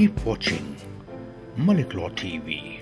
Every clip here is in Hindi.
Keep watching Malik Law TV.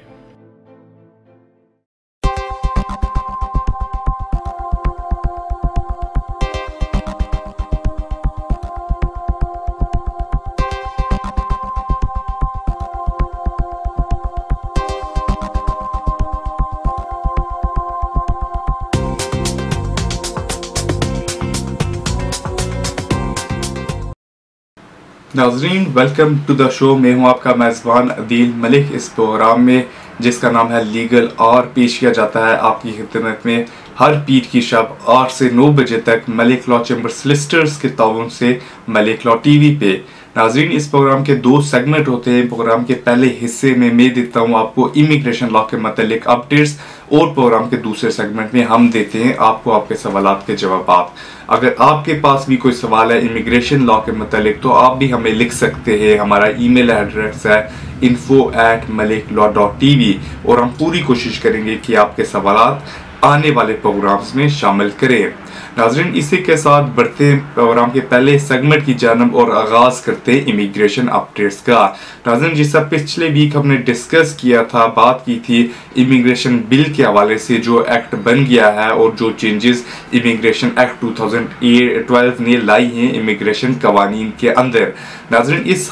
नाज़रीन, वेलकम टू द शो। मैं हूं आपका मेज़बान अदील मलिक। इस प्रोग्राम में जिसका नाम है लीगल और पेश किया जाता है आपकी खिदमत में हर पीर की शब 8 से 9 बजे तक मलिक लॉ चैम्बर सोलिसिटर्स के ताउन से मलिक लॉ टीवी पे। नाज़रीन, इस प्रोग्राम के 2 सेगमेंट होते हैं। प्रोग्राम के पहले हिस्से में मैं देता हूं आपको इमिग्रेशन लॉ के मतलब अपडेट्स और प्रोग्राम के दूसरे सेगमेंट में हम देते हैं आपको आपके सवालात के जवाब। अगर आपके पास भी कोई सवाल है इमिग्रेशन लॉ के मतलब तो आप भी हमें लिख सकते हैं। हमारा ईमेल एड्रेस है info@maliklaw.tv और हम पूरी कोशिश करेंगे कि आपके सवालात आने वाले प्रोग्राम्स में शामिल करें। नाज़रीन, इसी के साथ बढ़ते हैं प्रोग्राम के पहले सेगमेंट की जानब और आगाज करते हैं इमिग्रेशन अपडेट्स का। नाज़रीन, जिसका पिछले वीक हमने डिस्कस किया था, बात की थी इमिग्रेशन बिल के हवाले से जो एक्ट बन गया है और जो चेंजेस इमिग्रेशन एक्ट 2012 ने लाई हैं इमिग्रेशन कवानीन के अंदर। नाज़रीन, इस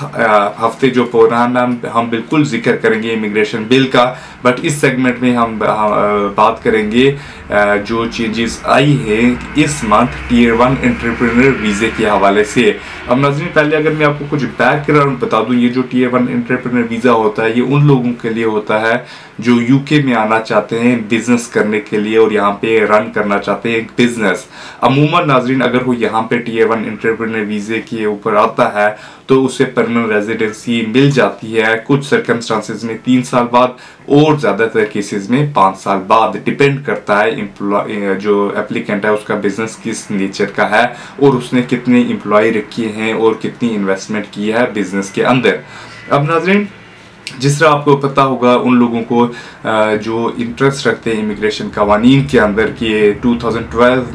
हफ्ते जो प्रोग्राम है हम बिल्कुल जिक्र करेंगे इमिग्रेशन बिल का, बट इस सेगमेंट में हम बात करेंगे जो चेंजेस आई हैं इस मंथ टीयर 1 एंटरप्रेन्योर वीज़े के हवाले से। अब नाज़रीन, पहले अगर मैं आपको कुछ बैकग्राउंड बता दूं, ये जो टीयर 1 एंटरप्रेन्योर वीज़ा होता है ये उन लोगों के लिए होता है जो यूके में आना चाहते हैं बिजनेस करने के लिए और यहाँ पे रन करना चाहते हैं एक बिजनेस। अमूमन नाज़रीन, अगर वो यहाँ पे टीयर 1 एंटरप्रेन्योर वीज़े के ऊपर आता है तो उसे परमानेंट रेजिडेंसी मिल जाती है, कुछ सर्कमस्टांसेस में 3 साल बाद और ज़्यादातर केसेस में 5 साल बाद। डिपेंड करता है जो एप्लीकेंट है उसका बिजनेस किस नेचर का है और उसने कितने एम्प्लॉय रखे हैं और कितनी इन्वेस्टमेंट की है बिजनेस के अंदर। अब नाज़रीन, जिस तरह आपको पता होगा उन लोगों को जो इंटरेस्ट रखते हैं इमिग्रेशन कवानीन के अंदर कि 2012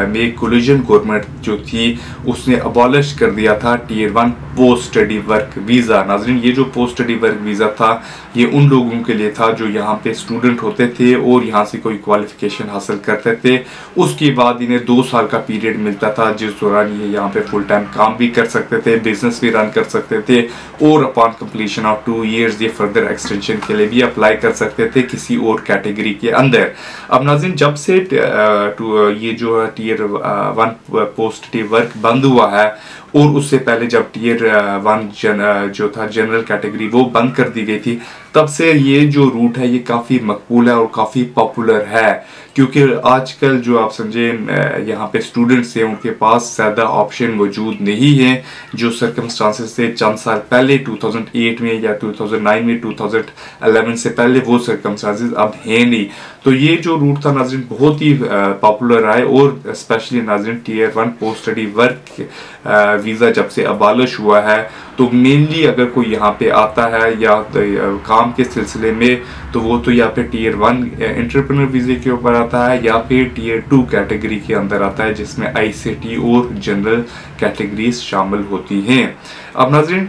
में कोलिजन गवर्नमेंट जो थी उसने अबॉलिश कर दिया था tier 1 post study work visa. नाज़रीन, ये जो पोस्ट स्टडी वर्क वीज़ा था ये उन लोगों के लिए था जो यहाँ पे स्टूडेंट होते थे और यहाँ से कोई क्वालिफिकेशन हासिल करते थे। उसके बाद इन्हें 2 साल का पीरियड मिलता था जिस दौरान ये यहाँ पे फुल टाइम काम भी कर सकते थे, बिजनेस भी रन कर सकते थे और अपॉन कंप्लीशन ऑफ 2 ईयर्स ये फर्दर एक्सटेंशन के लिए भी अप्लाई कर सकते थे किसी और कैटेगरी के अंदर। अब नाज़रीन, जब से ये जो टीयर 1 पोस्ट स्टडी वर्क बंद हुआ है और उससे पहले जब टीयर 1 जो था जनरल कैटेगरी वो बंद कर दी गई थी, तब से ये जो रूट है ये काफ़ी मकबूल है और काफ़ी पॉपुलर है, क्योंकि आजकल जो आप समझे यहाँ पे स्टूडेंट्स हैं उनके पास ज़्यादा ऑप्शन मौजूद नहीं है जो सर्कमस्टांसेस थे चंद साल पहले 2008 में या 2009 में 2011 से पहले वो सर्कमस्टांसेस अब हैं नहीं। तो ये जो रूट था नाज़रीन बहुत ही पॉपुलर है और स्पेशली नाज़रीन tier 1 post study work visa जब से अबॉलिश हुआ है तो मेनली अगर कोई यहाँ पे आता है या काम के सिलसिले में तो वो तो या फिर टीयर 1 एंटरप्रेन्योर वीज़े के ऊपर आता है या फिर टीयर 2 कैटेगरी के अंदर आता है जिसमें ICT और जनरल कैटेगरीज शामिल होती हैं। अब नाज़रीन,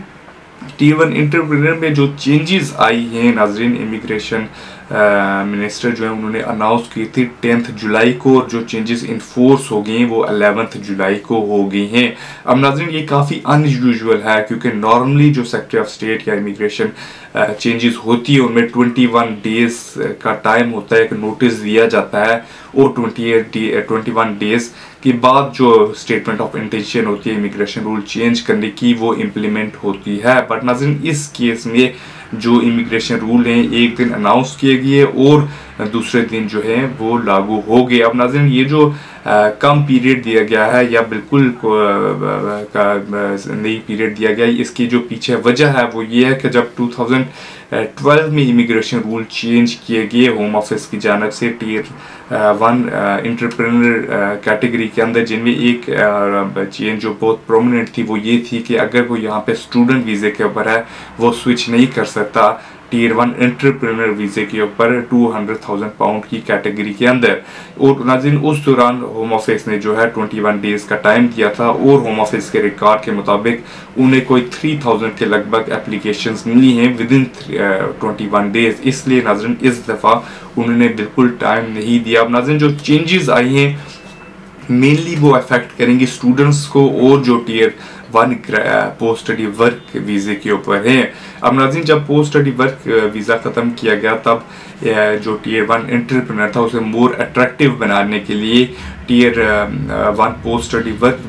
टीयर 1 एंटरप्रेन्योर में जो चेंजेस आई हैं नाज़रीन, इमिग्रेशन मिनिस्टर जो है उन्होंने अनाउंस की थी 10 जुलाई को और जो चेंजेस इन्फोर्स हो गई हैं वो 11 जुलाई को हो गई हैं। अब नाज़रीन, ये काफ़ी अनयूजुअल है क्योंकि नॉर्मली जो सेक्रेटरी ऑफ स्टेट या इमिग्रेशन चेंजेस होती है उनमें 21 डेज का टाइम होता है, एक नोटिस दिया जाता है और 21 डेज के बाद जो स्टेटमेंट ऑफ इंटेंशन होती है इमिग्रेशन रूल चेंज करने की वो इम्प्लीमेंट होती है। बट नाज़रीन, इस केस में जो इमिग्रेशन रूल हैं एक दिन अनाउंस किए गए और दूसरे दिन जो है वो लागू हो गए। अब नाज़रीन, ये जो कम पीरियड दिया गया है या बिल्कुल नई पीरियड दिया गया है, इसकी जो पीछे वजह है वो ये है कि जब 2012 में इमिग्रेशन रूल चेंज किए गए होम ऑफिस की जानिब से टीयर 1 एंटरप्रेन्योर कैटेगरी के अंदर, जिनमें एक चेंज जो बहुत प्रोमिनेंट थी वो ये थी कि अगर वो यहाँ पे स्टूडेंट वीज़े के ऊपर है वो स्विच नहीं कर सकता टीयर 1 एंटरप्रेन्योर वीज़े के ऊपर 200,000 पाउंड की कैटेगरी के अंदर। और नाज़रीन उस दौरान होम ऑफिस ने जो है 21 डेज़ का टाइम दिया था और होम ऑफिस के रिकॉर्ड के मुताबिक उन्हें कोई 3000 के लगभग एप्लीकेशंस मिली हैं विदिन 21 डेज़। इसलिए नाज़रीन इस दफ़ा उन्होंने बिल्कुल टाइम नहीं दिया। अब नाज़रीन जो चेंजेस आई हैं मेनली वो अफेक्ट करेंगे स्टूडेंट्स को और जो टीयर 1 पोस्ट स्टडी वर्क वीज़े के ऊपर है। अब नाज़रीन जब पोस्ट स्टडी वर्क वीज़ा ख़त्म किया गया तब जो टीयर 1 एंटरप्रेन्योर था उसे मोर अट्रैक्टिव बनाने के लिए tier 1 post study work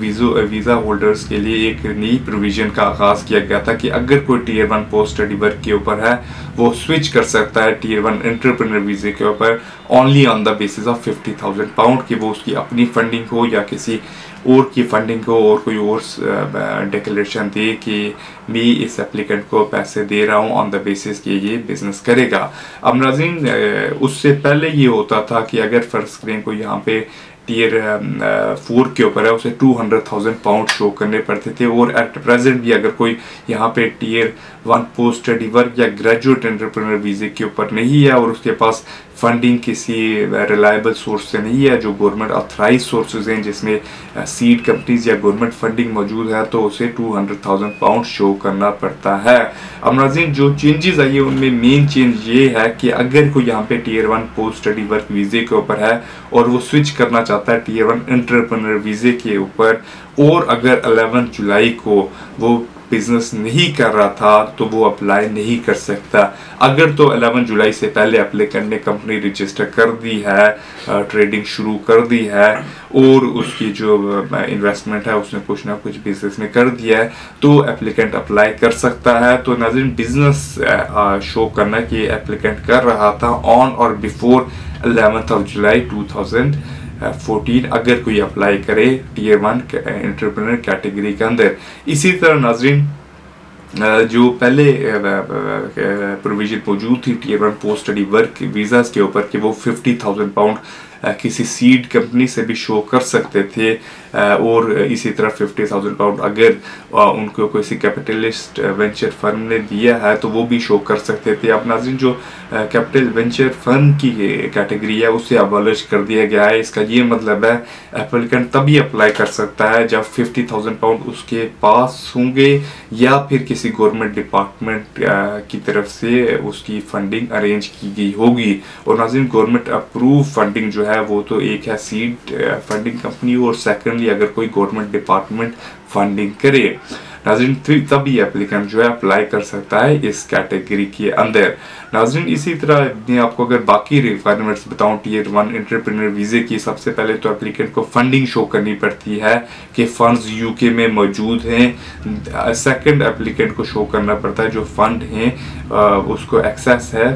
visa holders के लिए एक नई प्रोविज़न का आगाज़ किया गया था कि अगर कोई टीयर 1 पोस्ट स्टडी वर्क के ऊपर है वो स्विच कर सकता है टीयर 1 एंटरप्रेन्योर वीज़े के ऊपर only on the basis of 50,000 pound की वो उसकी अपनी फंडिंग हो या किसी और की फंडिंग को और कोई और डिक्लेरेशन दे कि मैं इस एप्लीकेंट को पैसे दे रहा हूँ ऑन द बेसिस कि ये बिजनेस करेगा। अब नाज़रीन उससे पहले ये होता था कि अगर फर्ज करें को यहाँ पे टीयर 4 के ऊपर है उसे 200,000 पाउंड शो करने पड़ते थे और एट प्रेजेंट भी अगर कोई यहाँ पे टीयर 1 पोस्ट स्टडी वर्क या ग्रेजुएट एंटरप्रेन्योर वीज़े के ऊपर नहीं है और उसके पास फंडिंग किसी रिलायबल सोर्स से नहीं है जो गवर्नमेंट ऑथराइज सोर्सेज हैं जिसमें सीड कंपनीज या गवर्नमेंट फंडिंग मौजूद है तो उसे 200,000 पाउंड शो करना पड़ता है। अब नाज़रीन जो चेंजेस आई है उनमें मेन चेंज ये है कि अगर कोई यहाँ पे टीयर 1 पोस्ट स्टडी वर्क वीज़े के ऊपर है और वो स्विच करना चाहता है टीयर 1 एंटरप्रेन्योर वीज़े के ऊपर और अगर 11 जुलाई को वो बिजनेस नहीं कर रहा था तो वो अप्लाई नहीं कर सकता। अगर तो 11 जुलाई से पहले एप्लीकेंट ने कंपनी रजिस्टर कर दी है, ट्रेडिंग शुरू कर दी है और उसकी जो इन्वेस्टमेंट है उसने कुछ ना कुछ बिजनेस में कर दिया है तो एप्लीकेंट अप्लाई कर सकता है। तो नाज़रीन बिजनेस शो करना कि एप्लीकेंट कर रहा था ऑन और बिफोर 11 जुलाई 2014 अगर कोई अप्लाई करे टीयर 1 एंटरप्रेन्योर कैटेगरी के अंदर। इसी तरह नाज़रीन जो पहले प्रोविजन मौजूद थी tier 1 post study work visas के ऊपर कि वो 50,000 पाउंड किसी सीड कंपनी से भी शो कर सकते थे और इसी तरह 50,000 पाउंड अगर उनको किसी कैपिटलिस्ट वेंचर फर्म ने दिया है तो वो भी शो कर सकते थे। अब नाज़रीन जो कैपिटल वेंचर फर्म की कैटेगरी है उसे अबॉलिश कर दिया गया है। इसका ये मतलब है एप्लीकेंट तभी अप्लाई कर सकता है जब 50,000 पाउंड उसके पास होंगे या फिर किसी गवर्नमेंट डिपार्टमेंट की तरफ से उसकी फंडिंग अरेंज की गई होगी। और नाज़रीन गवर्नमेंट अप्रूव फंडिंग जो है वो तो एक है सीड फंडिंग कंपनी और सेकेंडली अगर कोई गवर्नमेंट डिपार्टमेंट फंडिंग करे नाज़रीन तभी एप्लीकेंट जो है अप्लाई कर सकता है इस कैटेगरी के अंदर। नाज़रीन इसी तरह मैं आपको अगर बाकी रिक्वायरमेंट्स बताऊं टीयर 1 एंटरप्रेन्योर वीज़े की, सबसे पहले तो एप्लीकेंट को फंडिंग शो करनी पड़ती है कि फंड्स यूके में मौजूद हैं। सेकंड एप्लीकेंट को शो करना पड़ता है जो फंड हैं उसको एक्सेस है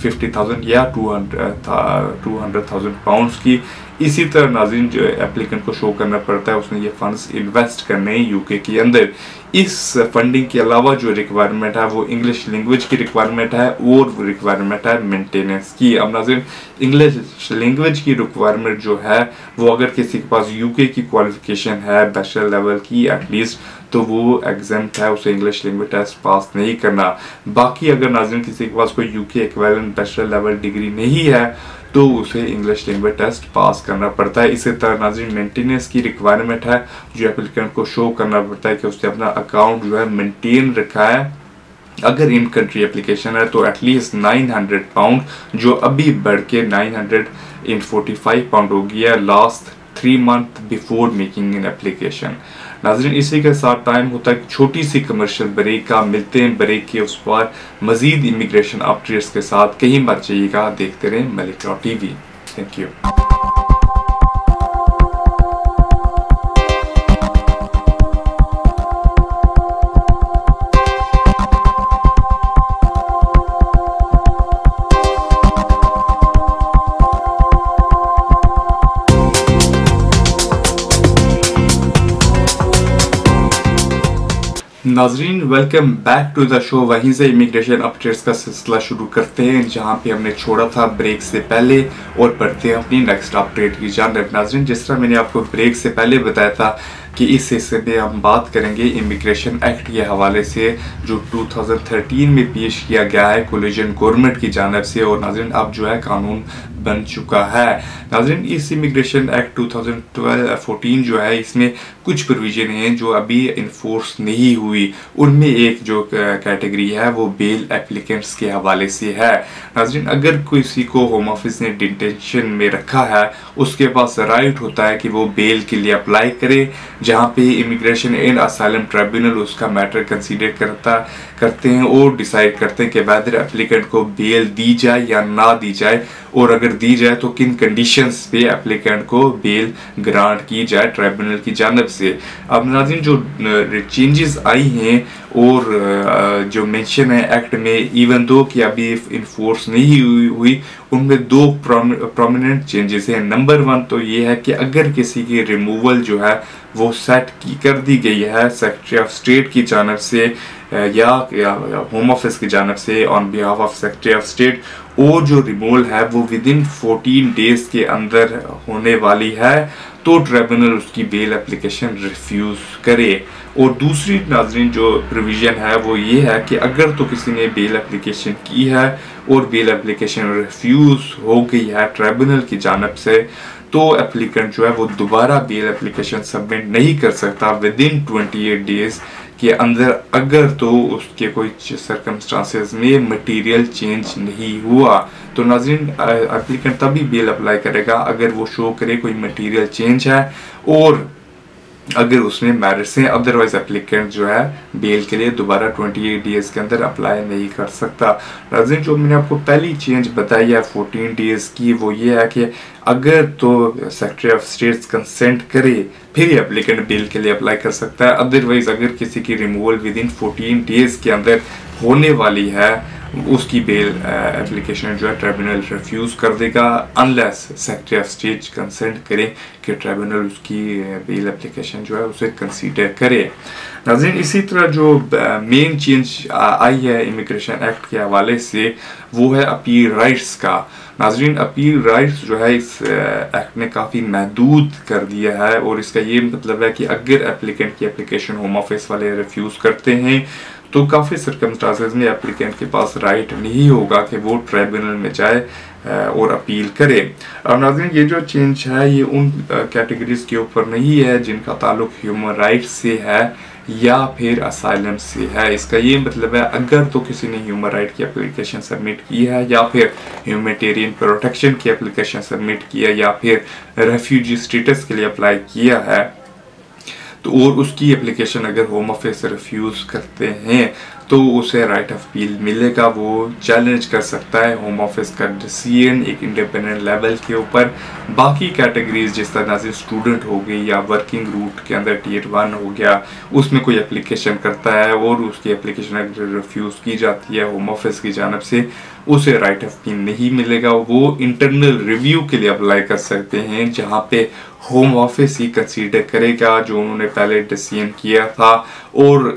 50,000 या 200,000 पाउंड्स की। इसी तरह नाज़रीन जो एप्लीकेंट को शो करना पड़ता है उसने ये फंड्स इन्वेस्ट करने हैं यूके के अंदर। इस फंडिंग के अलावा जो रिक्वायरमेंट है वो इंग्लिश लैंग्वेज की रिक्वायरमेंट है और रिक्वायरमेंट है मेंटेनेंस की। अब नाज़रीन इंग्लिश लैंग्वेज की रिक्वायरमेंट जो है वो अगर किसी के पास यूके की क्वालिफिकेशन है बैचलर लेवल की एटलीस्ट तो वो एग्जाम्प्ट है, उसे इंग्लिश लैंग्वेज टेस्ट पास नहीं करना। बाकी अगर नाज़रीन किसी के पास कोई UK equivalent bachelor level degree नहीं है तो उसे इंग्लिश लैंग्वेज टेस्ट पास करना पड़ता है। इसी तरह नाज़रीन मेंटेनेंस की रिक्वायरमेंट है जो एप्लीकेंट को शो करना पड़ता है कि उसने अपना अकाउंट जो है मेंटेन रखा है। अगर इन कंट्री एप्लीकेशन है तो एटलीस्ट 900 पाउंड जो अभी बढ़ के 945 पाउंड हो गया last 3 month before making an application. नाज़रीन इसी के साथ टाइम होता है छोटी सी कमर्शियल ब्रेक का। मिलते हैं ब्रेक के उस पर मजीद इमिग्रेशन अपडेट्स के साथ। कहीं मत जाइएगा, देखते रहें Malik law TV. Thank you. नाजरीन welcome back to the show. वहीं से इमिग्रेशन अपडेट्स का सिलसिला शुरू करते हैं जहां पे हमने छोड़ा था ब्रेक से पहले और बढ़ते हैं अपनी नेक्स्ट अपडेट की जानिब। नाजरीन जिस तरह मैंने आपको ब्रेक से पहले बताया था कि इस हिस्से में हम बात करेंगे इमिग्रेशन एक्ट के हवाले से जो 2013 में पेश किया गया है कोलिशन गवर्नमेंट की जानिब से, और नाज़रीन अब जो है कानून बन चुका है। नाज़रीन इस इमिग्रेशन एक्ट 2014 जो है इसमें कुछ प्रोविजन हैं जो अभी इन्फोर्स नहीं हुई। उनमें एक जो कैटेगरी है वो बेल एप्लीकेंट्स के हवाले से है। नाज़रीन अगर किसी को होम ऑफिस ने डिटेंशन में रखा है उसके पास राइट होता है कि वो बेल के लिए अप्लाई करे, जहाँ पे इमिग्रेशन एंड असाइलम ट्राइब्यूनल उसका मैटर कंसीडर करते हैं और डिसाइड करते हैं कि वेदर एप्लीकेंट को बेल दी जाए या ना दी जाए, और अगर दी जाए तो किन कंडीशंस पे एप्लीकेंट को बेल ग्रांट की जाए ट्राइब्यूनल की जानिब से। अब नाज़रीन जो चेंजेस आई हैं और जो मेंशन है एक्ट में, इवन दो कि अभी इन्फोर्स नहीं हुई, उनमें दो प्रोमिनेंट चेंजेस हैं। नंबर 1 तो ये है कि अगर किसी की रिमूवल जो है वो सेट कर दी गई है सेक्रेटरी ऑफ स्टेट की जानिब से या होम ऑफिस की जानिब से on behalf of secretary of state, और जो रिमूवल है वो विद इन 14 डेज के अंदर होने वाली है, तो ट्राइब्यूनल उसकी बेल एप्लीकेशन रिफ्यूज करे। और दूसरी नाज़रीन जो प्रोविजन है वो ये है कि अगर तो किसी ने बेल एप्लीकेशन की है और बेल एप्लीकेशन रिफ्यूज हो गई है ट्राइब्यूनल की जानिब से, तो एप्लीकेंट जो है वो दोबारा बेल एप्लीकेशन सबमिट नहीं कर सकता विद इन 28 डेज के अंदर, अगर तो उसके कोई सर्कमस्टांसेस में मटेरियल चेंज नहीं हुआ। तो नाज़रीन एप्लीकेंट तभी बेल अप्लाई करेगा अगर वो शो करे कोई मटेरियल चेंज है और अगर उसमें मेरिट्स हैं, अदरवाइज एप्लीकेंट जो है बेल के लिए दोबारा 28 डेज के अंदर अप्लाई नहीं कर सकता। नाज़रीन जो मैंने आपको पहली चेंज बताई है 14 डेज की, वो ये है कि अगर तो सेक्रेटरी ऑफ स्टेट कंसेंट करे फिर एप्लीकेंट बेल के लिए अप्लाई कर सकता है, अदरवाइज अगर किसी की रिमूवल विद इन 14 डेज के अंदर होने वाली है उसकी बेल एप्लीकेशन जो है ट्राइब्यूनल रिफ्यूज कर देगा, unless secretary of state consent करे कि ट्राइब्यूनल उसकी बेल एप्लीकेशन जो है उसे कंसीडर करे। नाज़रीन इसी तरह जो मेन चेंज आई है इमिग्रेशन एक्ट के हवाले से वो है अपील राइट्स का। नाज़रीन अपील राइट्स जो है इस एक्ट ने काफ़ी महदूद कर दिया है, और इसका ये मतलब है कि अगर एप्लीकेंट की एप्लीकेशन होम ऑफिस वाले रिफ्यूज़ करते हैं तो काफ़ी सर्कमस्टांसेस में एप्लीकेंट के पास राइट नहीं होगा कि वो ट्राइब्यूनल में जाए और अपील करे। अब नाज़रीन ये जो चेंज है ये उन कैटेगरीज के ऊपर नहीं है जिनका ताल्लुक ह्यूमन राइट्स से है या फिर असाइलम से है। इसका ये मतलब है अगर तो किसी ने ह्यूमन राइट की एप्लीकेशन सबमिट की है या फिर ह्यूमैनिटेरियन प्रोटेक्शन की एप्लीकेशन सबमिट की है या फिर रेफ्यूजी स्टेटस के लिए अप्लाई किया है, तो और उसकी एप्लीकेशन अगर होम ऑफिस रिफ्यूज करते हैं तो उसे राइट ऑफ अपील मिलेगा, वो चैलेंज कर सकता है होम ऑफिस का डिसीजन एक इंडिपेंडेंट लेवल के ऊपर। बाकी कैटेगरीज जिस तरह से स्टूडेंट हो गई या वर्किंग रूट के अंदर टियर 1 हो गया, उसमें कोई एप्लीकेशन करता है और उसकी एप्लीकेशन अगर रिफ्यूज की जाती है होम ऑफिस की जानब से, उसे राइट ऑफ अपील नहीं मिलेगा। वो इंटरनल रिव्यू के लिए अप्लाई कर सकते हैं जहाँ पे होम ऑफिस ही कंसीडर करेगा जो उन्होंने पहले डिसीजन किया था, और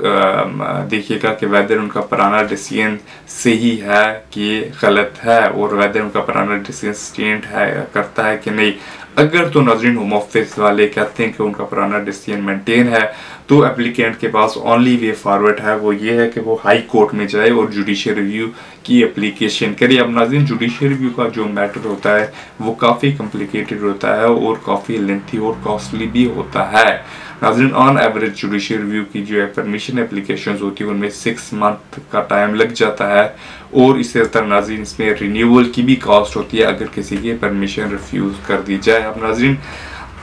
देखिएगा कि वेदर उनका पुराना डिसीजन सही है कि गलत है, और वेदर उनका पुराना डिसीजन स्टैंड है करता है कि नहीं। अगर तो नाज़रीन होम ऑफिस वाले कहते हैं कि उनका पुराना डिसीजन मेंटेन है, तो एप्लीकेंट के पास ओनली वे फॉरवर्ड है वो ये है कि वो हाई कोर्ट में जाए और जुडिशियल रिव्यू की एप्लीकेशन करे। अब नाज़रीन जुडिशियल रिव्यू का जो मैटर होता है वो काफ़ी कॉम्प्लिकेटेड होता है और काफ़ी लेंथी और कॉस्टली भी होता है। नाज़रीन ऑन एवरेज जुडिशियल रिव्यू की जो परमिशन एप्लीकेशंस होती है उनमें 6 मंथ का टाइम लग जाता है, और इससे तरह नाज़रीन इसमें रिन्यूअल की भी कॉस्ट होती है अगर किसी की परमिशन रिफ्यूज़ कर दी जाए। अब नाज़रीन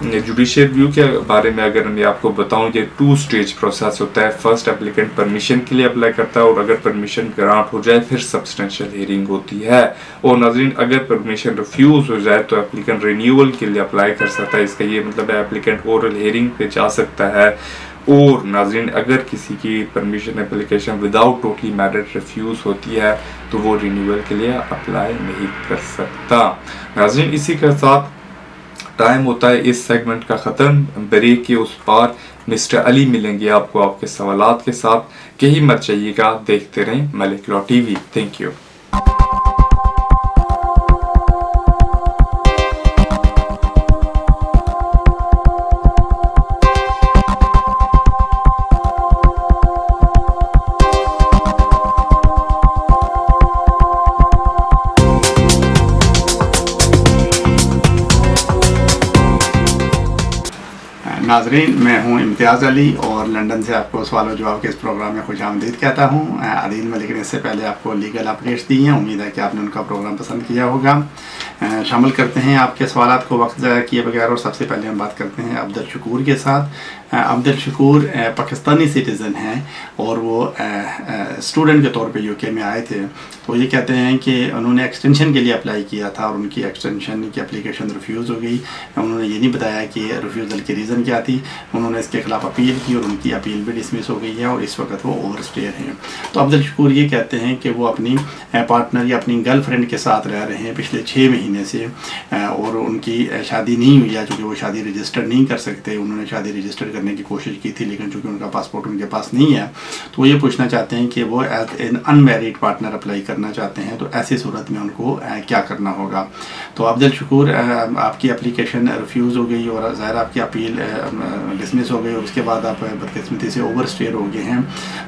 जुडिशियल रिव्यू के बारे में अगर मैं आपको बताऊं, ये 2 स्टेज प्रोसेस होता है। फर्स्ट एप्लीकेंट परमिशन के लिए अप्लाई करता है और अगर परमिशन ग्रांट हो जाए फिर सब्सटेंशियल हियरिंग होती है, और नाज़रीन अगर परमिशन रिफ्यूज हो जाए तो एप्लीकेंट रिन्यूअल के लिए अप्लाई कर सकता है। इसका ये मतलब है एप्लीकेंट ओरल हियरिंग पे जा सकता है, और नाज़रीन अगर किसी की permission application without totally merit refuse होती है तो वो रिन्यूअल के लिए अप्लाई नहीं कर सकता। नाज़रीन इसी के साथ टाइम होता है इस सेगमेंट का ख़त्म। ब्रेक के उस पार मिस्टर अली मिलेंगे आपको आपके सवालात के साथ। कहीं मत जाइएगा, देखते रहें Malik law TV. Thank you. नाजरीन, मैं हूं इम्तियाज़ अली और लंदन से आपको सवाल और जवाब के इस प्रोग्राम में खुशामदीद कहता हूं। आदिल मलिक ने इससे पहले आपको लीगल अपडेट्स दी हैं, उम्मीद है कि आपने उनका प्रोग्राम पसंद किया होगा। शामिल करते हैं आपके सवालात को वक्त ज़ाया किए बगैर और सबसे पहले हम बात करते हैं अब्दुल शकूर के साथ। अब्दुल शकूर पाकिस्तानी सिटीज़न हैं और वो स्टूडेंट के तौर पे यूके में आए थे। तो ये कहते हैं कि उन्होंने एक्सटेंशन के लिए अप्लाई किया था और उनकी एक्सटेंशन की एप्लीकेशन रिफ्यूज़ हो गई। उन्होंने ये नहीं बताया कि रिफ्यूज़ल की रीज़न क्या थी। उन्होंने इसके ख़िलाफ़ अपील की और उनकी अपील भी डिसमिस हो गई है और इस वक्त वो ओवरस्टे हैं। तो अब्दुल शकूर ये कहते हैं कि वो अपनी पार्टनर या अपनी गर्लफ्रेंड के साथ रह रहे हैं पिछले 6 महीने से और उनकी शादी नहीं हुई है, चूँकि वो शादी रजिस्टर नहीं कर सकते। उन्होंने शादी रजिस्टर करने की कोशिश की थी, लेकिन चूँकि उनका पासपोर्ट उनके पास नहीं है, तो ये पूछना चाहते हैं कि वो as an unmarried partner apply करना चाहते हैं। तो ऐसी सूरत में उनको क्या करना होगा। तो अब्दुल शकूर, आपकी एप्लीकेशन रिफ्यूज़ हो गई और ज़ाहिर आपकी अपील डिसमिस हो गई और उसके बाद आप बदकिस्मती से ओवरस्टेयर हो गए हैं।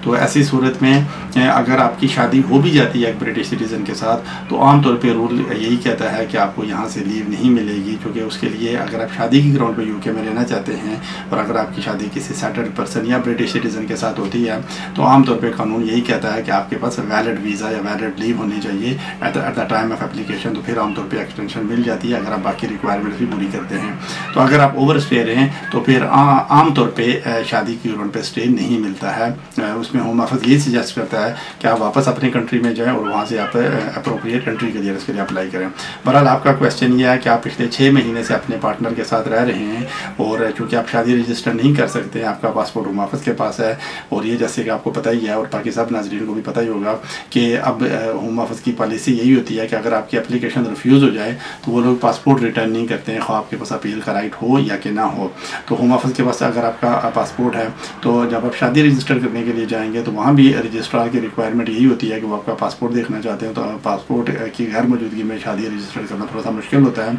तो ऐसी सूरत में अगर आपकी शादी हो भी जाती है एक ब्रिटिश सिटीज़न के साथ, तो आमतौर पे रूल यही कहता है कि आपको यहाँ से लीव नहीं मिलेगी, क्योंकि उसके लिए अगर आप शादी की ग्राउंड पर यूके में रहना चाहते हैं और अगर आपकी शादी किसी सेटल्ड पर्सन या ब्रिटिश सिटीज़न के साथ होती है, तो आमतौर पे कानून यही कहता है कि आपके पास वैलिड वीज़ा या वैलिड लीव होनी चाहिए at the time of application. तो फिर आमतौर पे एक्सटेंशन मिल जाती है अगर आप बाकी रिक्वायरमेंट्स भी पूरी करते हैं। तो अगर आप ओवरस्टे हैं तो फिर आमतौर पे शादी की ग्राउंड पे स्टे नहीं मिलता है। उसमें होम ऑफिस ये सजेस्ट करता है कि आप वापस अपने कंट्री में जाएँ और वहाँ से आप अप्रोप्रिएट कंट्री के लिए उसके लिए अप्लाई करें। बहरहाल आपका क्वेश्चन ये है कि आप पिछले 6 महीने से अपने पार्टनर के साथ रह रहे हैं और चूँकि आप शादी रजिस्टर नहीं कर सकते, आपका पासपोर्ट होम ऑफिस के पास है और ये जैसे कि आपको पता ही है और बाकी सब नाज़रीन को भी पता ही होगा कि अब होम ऑफिस की पॉलिसी यही होती है कि अगर आपकी एप्लीकेशन रिफ्यूज़ हो जाए तो वो लोग पासपोर्ट रिटर्न नहीं करते हैं, ख़्वाह आपके पास अपील का राइट हो या कि ना हो। तो होम ऑफिस के पास अगर आपका पासपोर्ट है तो जब आप शादी रजिस्टर करने के लिए जाएंगे तो वहाँ भी रजिस्ट्रार की रिक्वायरमेंट यही होती है कि वो आपका पासपोर्ट देखना चाहते हैं। तो पासपोर्ट की गैर मौजूदगी में शादी रजिस्टर करना थोड़ा सा मुश्किल होता है।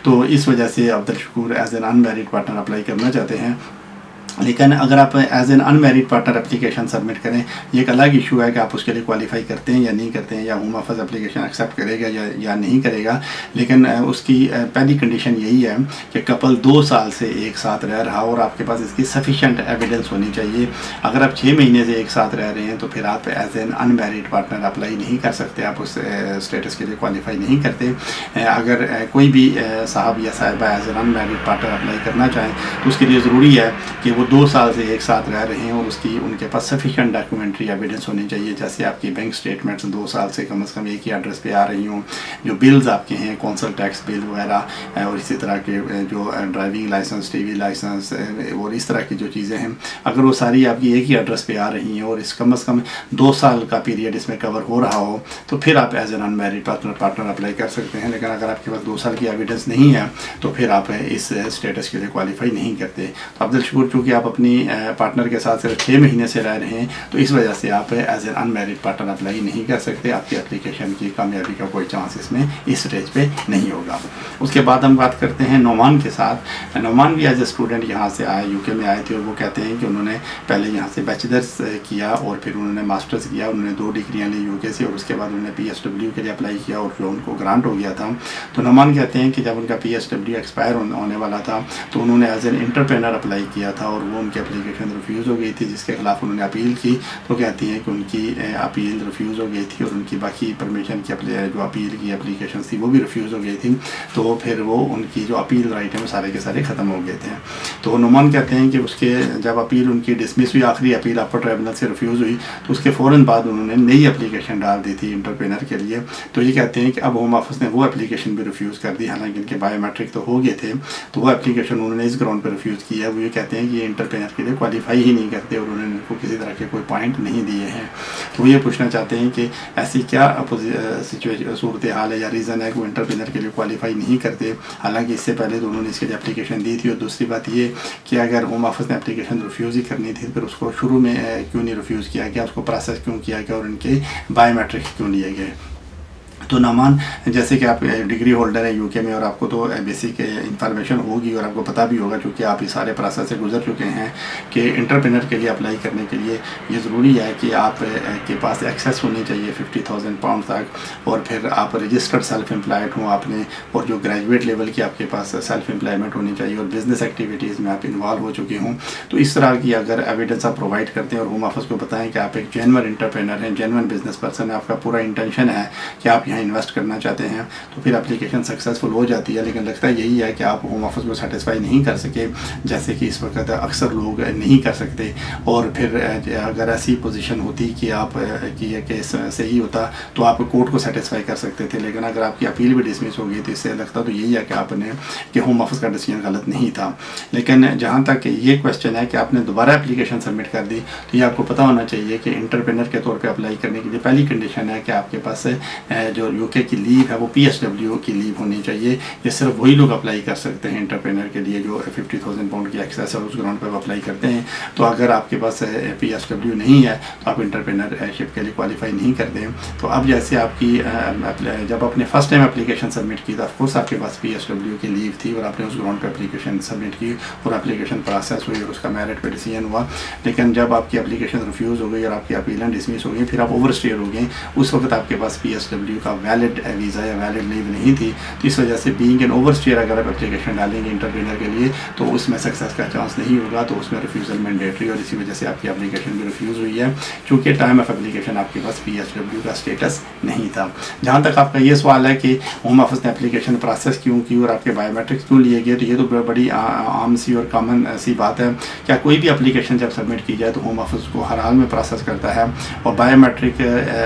तो इस वजह से Abdul Shakoor as an unmarried partner apply करना चाहते हैं। लेकिन अगर आप as an unmarried partner application submit करें, ये एक अलग इशू है कि आप उसके लिए क्वालिफाई करते हैं या नहीं करते हैं, या होम ऑफिस एप्लीकेशन एक्सेप्ट करेगा या नहीं करेगा। लेकिन उसकी पहली कंडीशन यही है कि कपल 2 साल से एक साथ रह रहा और आपके पास इसकी सफिशेंट एविडेंस होनी चाहिए। अगर आप 6 महीने से एक साथ रह रहे हैं तो फिर आप as an unmarried partner apply नहीं कर सकते, आप उस स्टेटस के लिए क्वालिफाई नहीं करते। अगर कोई भी साहब या साहिबा as an unmarried partner apply करना चाहें तो उसके लिए ज़रूरी है कि वो 2 साल से एक साथ रह रहे हैं और उनके पास सफिशेंट डॉक्यूमेंट्री एविडेंस होनी चाहिए, जैसे आपकी बैंक स्टेटमेंट्स 2 साल से कम से कम एक ही एड्रेस पे आ रही हों, जो बिल्स आपके हैं कौंसल टैक्स बिल वगैरह और इसी तरह के जो ड्राइविंग लाइसेंस, टीवी लाइसेंस और इस तरह की जो चीज़ें हैं, अगर वो सारी आपकी एक ही एड्रेस पे आ रही हैं और इस कम से कम 2 साल का पीरियड इसमें कवर हो रहा हो, तो फिर आप as an unmarried partner apply कर सकते हैं। लेकिन अगर आपके पास 2 साल की एविडेंस नहीं है तो फिर आप इस स्टेटस के लिए क्वालिफाई नहीं करते। तो अब्दुल शकूर, चूँकि आप अपनी पार्टनर के साथ सिर्फ 6 महीने से रह रहे हैं तो इस वजह से आप as an unmarried partner apply नहीं कर सकते। आपकी एप्लीकेशन की कामयाबी का कोई चांस इसमें इस स्टेज पे नहीं होगा। उसके बाद हम बात करते हैं नोमान के साथ। नोमान भी एज ए स्टूडेंट यहाँ से आए, यूके में आए थे और वो कहते हैं कि उन्होंने पहले यहाँ से बैचलर्स किया और फिर उन्होंने मास्टर्स किया। उन्होंने 2 डिग्रियाँ ली यूके से और उसके बाद उन्होंने PSW के लिए अप्लाई किया और जो उनको ग्रांट हो गया था। तो नोमान कहते हैं कि जब उनका PSW एक्सपायर होने वाला था तो उन्होंने एज एन एंटरप्रेन्योर अप्लाई किया था और वो उनकी एप्लीकेशन रिफ्यूज़ हो गई थी, जिसके खिलाफ उन्होंने अपील की। तो कहती हैं कि उनकी अपील रिफ्यूज़ हो गई थी और उनकी बाकी परमिशन की जो अपील की एप्लीकेशन थी वो भी रिफ्यूज़ हो गई थी। तो फिर वो उनकी जो अपील राइट है वो सारे के सारे ख़त्म हो गए थे। तो नोमान कहते हैं कि उसके जब अपील उनकी डिसमिस हुई, आखिरी अपील अपर ट्राइब्यूनल से रिफ्यूज़ हुई, तो उसके फ़ौरन बाद उन्होंने नई एप्लीकेशन डाल दी थी एंटरप्रेन्योर के लिए। तो ये कहते हैं कि अब होम ऑफिस ने वो एप्लीकेशन भी रिफ्यूज़ कर दी, हालांकि इनके बायोमेट्रिक तो हो गए थे। तो वो एप्लीकेशन उन्होंने इस ग्राउंड पर रिफ्यूज़ किया। वो ये कहते हैं कि ये एंटरप्रेन्योर के लिए क्वालिफाई ही नहीं करते और उन्होंने इनको किसी तरह के कोई पॉइंट नहीं दिए हैं। तो ये पूछना चाहते हैं कि ऐसी क्या सूरत हाल है या रीज़न है कि वो एंटरप्रेन्योर के लिए क्वालिफाई नहीं करते, हालांकि इससे पहले तो उन्होंने इसके लिए एप्लीकेशन दी थी। और दूसरी बात ये कि अगर होम ऑफिस ने एप्लीकेशन रिफ्यूज़ ही करनी थी फिर उसको शुरू में क्यों नहीं रिफ्यूज़ किया गया, उसको प्रोसेस क्यों किया गया और इनके बायोमेट्रिक क्यों लिए गए। तो नामान, जैसे कि आप डिग्री होल्डर है यूके में और आपको तो बेसिक इंफॉर्मेशन होगी और आपको पता भी होगा क्योंकि आप इस सारे प्रोसेस से गुजर चुके हैं कि इंटरप्रेन्योर के लिए अप्लाई करने के लिए ये ज़रूरी है कि आप के पास एक्सेस होनी चाहिए 50,000 पाउंड तक, और फिर आप रजिस्टर्ड सेल्फ एम्प्लॉयड हों आपने, और जो ग्रेजुएट लेवल की आपके पास सेल्फ एम्प्लॉयमेंट होनी चाहिए और बिज़नेस एक्टिविटीज़ में आप इन्वॉल्व हो चुके हों। तो इस तरह की अगर एविडेंस आप प्रोवाइड करते हैं और होम ऑफिस को बताएं कि आप एक जेन्युइन इंटरप्रेन्योर हैं, जेन्युइन बिजनेस पर्सन है, आपका पूरा इंटेंशन है कि आप यहाँ इन्वेस्ट करना चाहते हैं, तो फिर एप्लीकेशन सक्सेसफुल हो जाती है। लेकिन लगता यही है कि आप होम ऑफिस को सेटिस्फाई नहीं कर सके, जैसे कि इस वक्त अक्सर लोग नहीं कर सकते। और फिर अगर ऐसी पोजीशन होती कि आप कि ये केस सही होता तो आप कोर्ट को सेटिस्फाई कर सकते थे, लेकिन अगर आपकी अपील भी डिसमिस हो गई तो इससे लगता तो यही है कि आपने कि होम ऑफिस का डिसीजन गलत नहीं था। लेकिन जहाँ तक ये क्वेश्चन है कि आपने दोबारा एप्लीकेशन सबमिट कर दी, तो ये आपको पता होना चाहिए कि इंटरप्रेन्योर के तौर पर अप्लाई करने के लिए पहली कंडीशन है कि आपके पास जो यूके की लीव है वो PSW की लीव होनी चाहिए। ये सिर्फ वही लोग अप्लाई कर सकते हैं इंटरप्रेन्योर के लिए जो 50,000 पाउंड की एक्सेस है उस ग्राउंड पर अप्लाई करते हैं। तो अगर आपके पास PSW नहीं है तो आप इंटरप्रेन्योरशिप के लिए क्वालिफाई नहीं करते। तो अब जैसे आपकी जब आपने फर्स्ट टाइम एप्लीकेशन सबमिट की तो ऑफकोर्स आपके पास PSW की लीव थी और आपने उस ग्राउंड पर एप्लीकेशन सबमिट की और एप्लीकेशन प्रोसेस हुई और उसका मेरिट पर डिसीजन हुआ। लेकिन जब आपकी एप्लीकेशन रिफ्यूज़ हो गई और आपकी अपीलें डिसमिस हो गई, फिर आप ओवरस्टेयर हो गए, उस वक्त आपके पास PSW का वैलिड वीज़ा या वैलिड लीव नहीं थी। तो इस वजह से बीइंग एन ओवरस्टेयर अगर आप एप्लीकेशन डालेंगे इंटरप्रेन्योर के लिए तो उसमें सक्सेस का चांस नहीं होगा, तो उसमें रिफ्यूज़ल मैंडेटरी, और इसी वजह से आपकी एप्लीकेशन भी रिफ्यूज़ हुई है क्योंकि टाइम ऑफ एप्लीकेशन आपके पास PSW का स्टेटस नहीं था। जहाँ तक आपका ये सवाल है कि होम ऑफिस ने एप्लीकेशन प्रोसेस क्यों की और आपके बायोमेट्रिक्स क्यों लिए गए, तो ये तो बड़ी आम सी और कॉमन सी बात है। क्या कोई भी एप्लीकेशन जब सबमिट की जाए तो होम ऑफिस को हर हाल में प्रोसेस करता है और बायोमेट्रिक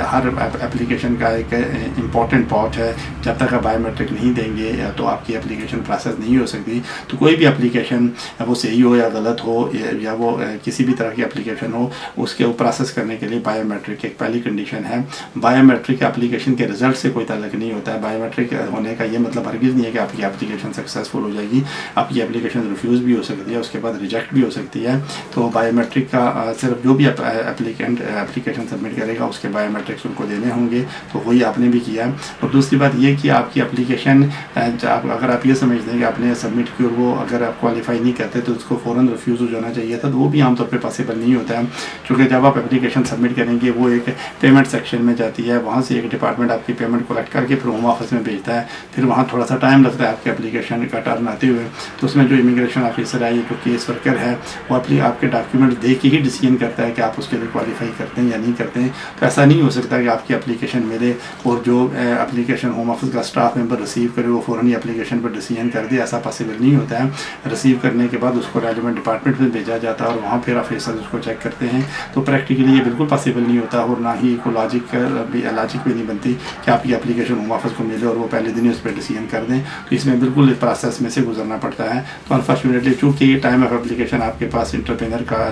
हर एप्लीकेशन का एक इम्पॉर्टेंट पार्ट है। जब तक आप बायोमेट्रिक नहीं देंगे तो आपकी एप्लीकेशन प्रोसेस नहीं हो सकती। तो कोई भी एप्लीकेशन वो सही हो या गलत हो या वो किसी भी तरह की एप्लीकेशन हो, उसके प्रोसेस करने के लिए बायोमेट्रिक एक पहली कंडीशन है। बायोमेट्रिक एप्लीकेशन के रिजल्ट से कोई ताल्लुक नहीं होता है। बायोमेट्रिक होने का ये मतलब हरगिज़ नहीं है कि आपकी एप्लीकेशन सक्सेसफुल हो जाएगी। आपकी एप्लीकेशन रिफ्यूज़ भी हो सकती है, उसके बाद रिजेक्ट भी हो सकती है। तो बायोमेट्रिक का सिर्फ जो भी एप्लीकेंट एप्लीकेशन सबमिट करेगा उसके बायोमेट्रिक्स उनको देने होंगे, तो वही आपने भी किया है। और दूसरी बात ये कि आपकी एप्लीकेशन अगर आप ये समझते हैं कि आपने सबमिट की और वो अगर आप क्वालिफाई नहीं करते तो उसको फ़ौरन रिफ्यूज़ हो जाना चाहिए था, तो वो भी आमतौर पे पॉसिबल नहीं होता है। क्योंकि जब आप एप्लीकेशन सबमिट करेंगे वो एक पेमेंट सेक्शन में जाती है, वहाँ से एक डिपार्टमेंट आपकी पेमेंट कलेक्ट करके फिर होम ऑफिस में भेजता है, फिर वहाँ थोड़ा सा टाइम लगता है आपके एप्लीकेशन का टर्न आते हुए। तो उसमें जो इमिग्रेशन ऑफिसर है, जो केस वर्कर है, वो आपके डॉक्यूमेंट देख के ही डिसीजन करता है कि आप उसके लिए क्वालिफाई करते हैं या नहीं करते हैं। तो ऐसा नहीं हो सकता कि आपकी एप्लीकेशन मिले और जो एप्लीकेशन होम ऑफिस का स्टाफ मेंबर रिसीव करे वो फ़ौरन ही एप्लीकेशन पर डिसीजन कर दे, ऐसा पॉसिबल नहीं होता है। रिसीव करने के बाद उसको रेलिवेंट डिपार्टमेंट में भेजा जाता है और वहाँ फिर ऑफिसर उसको चेक करते हैं। तो प्रैक्टिकली ये बिल्कुल पॉसिबल नहीं होता और ना ही कोई लॉजिक भी नहीं बनती कि आपकी एप्लीकेशन होम ऑफिस को मिले और वो पहले दिन ही उस पर डिसीजन कर दें। तो इसमें बिल्कुल इस प्रोसेस में से गुजरना पड़ता है। तो अनफॉर्चुनेटली चूँकि टाइम ऑफ एप्लीकेशन आपके पास इंटरप्रेन्योर का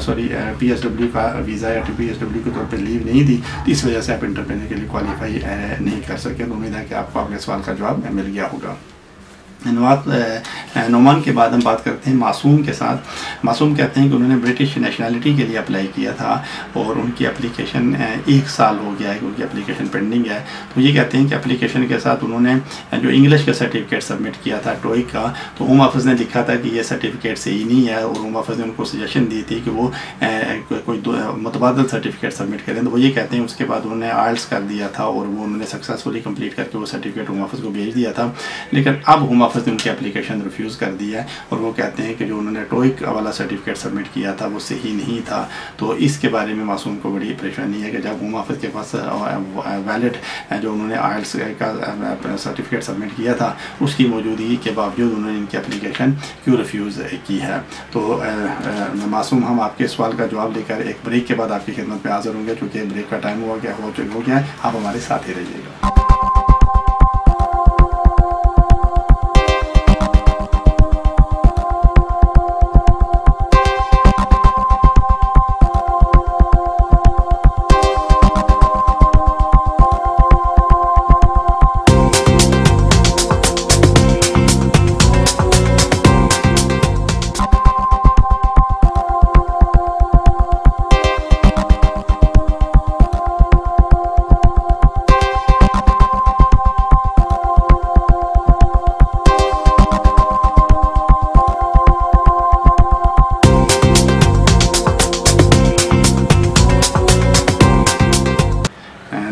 PSW का वीज़ा या PSW के तौर पर लीव नहीं थी, तो इस वजह से आप इंटरप्रेन्योर के लिए क्वालिफाई नहीं कर सके। तो उम्मीद है कि आपको आपके सवाल का जवाब मिल गया होगा। नोमान के बाद हम बात करते हैं मासूम के साथ। मासूम कहते हैं कि उन्होंने ब्रिटिश नेशनलिटी के लिए अप्लाई किया था और उनकी एप्लीकेशन 1 साल हो गया है कि उनकी एप्लीकेशन पेंडिंग है। तो ये कहते हैं कि एप्लीकेशन के साथ उन्होंने जो इंग्लिश का सर्टिफिकेट सबमिट किया था टोइक का, तो होम ऑफिस ने लिखा था कि ये सर्टिफिकेट सही नहीं है और होम ऑफिस ने उनको सजेशन दी थी कि वो कोई मुतबादल सर्टिफिकेट सबमिट करें। तो वो ये कहते हैं उसके बाद उन्होंने आइल्स कर दिया था और वो उन्होंने सक्सेसफुली कंप्लीट करके वो सर्टिफिकेट होम ऑफिस को भेज दिया था। लेकिन अब होम ऑफिस ने उनकी एप्लीकेशन रिफ्यूज़ कर दी है और वो कहते हैं कि जो उन्होंने टोइक वाला सर्टिफिकेट सबमिट किया था वो सही नहीं था। तो इसके बारे में मासूम को बड़ी परेशानी है कि जब होम ऑफिस के पास वैलिड जो उन्होंने आइल्स का सर्टिफिकेट सबमिट किया था उसकी मौजूदगी के बावजूद उन्होंने इनकी एप्लीकेशन क्यों रिफ्यूज़ की है। तो मासूम, हम आपके सवाल का जवाब लेकर एक ब्रेक के बाद आपकी खिदमत में हाजिर होंगे। चूँकि ब्रेक का टाइम हो गया है, आप हमारे साथ ही रहिएगा।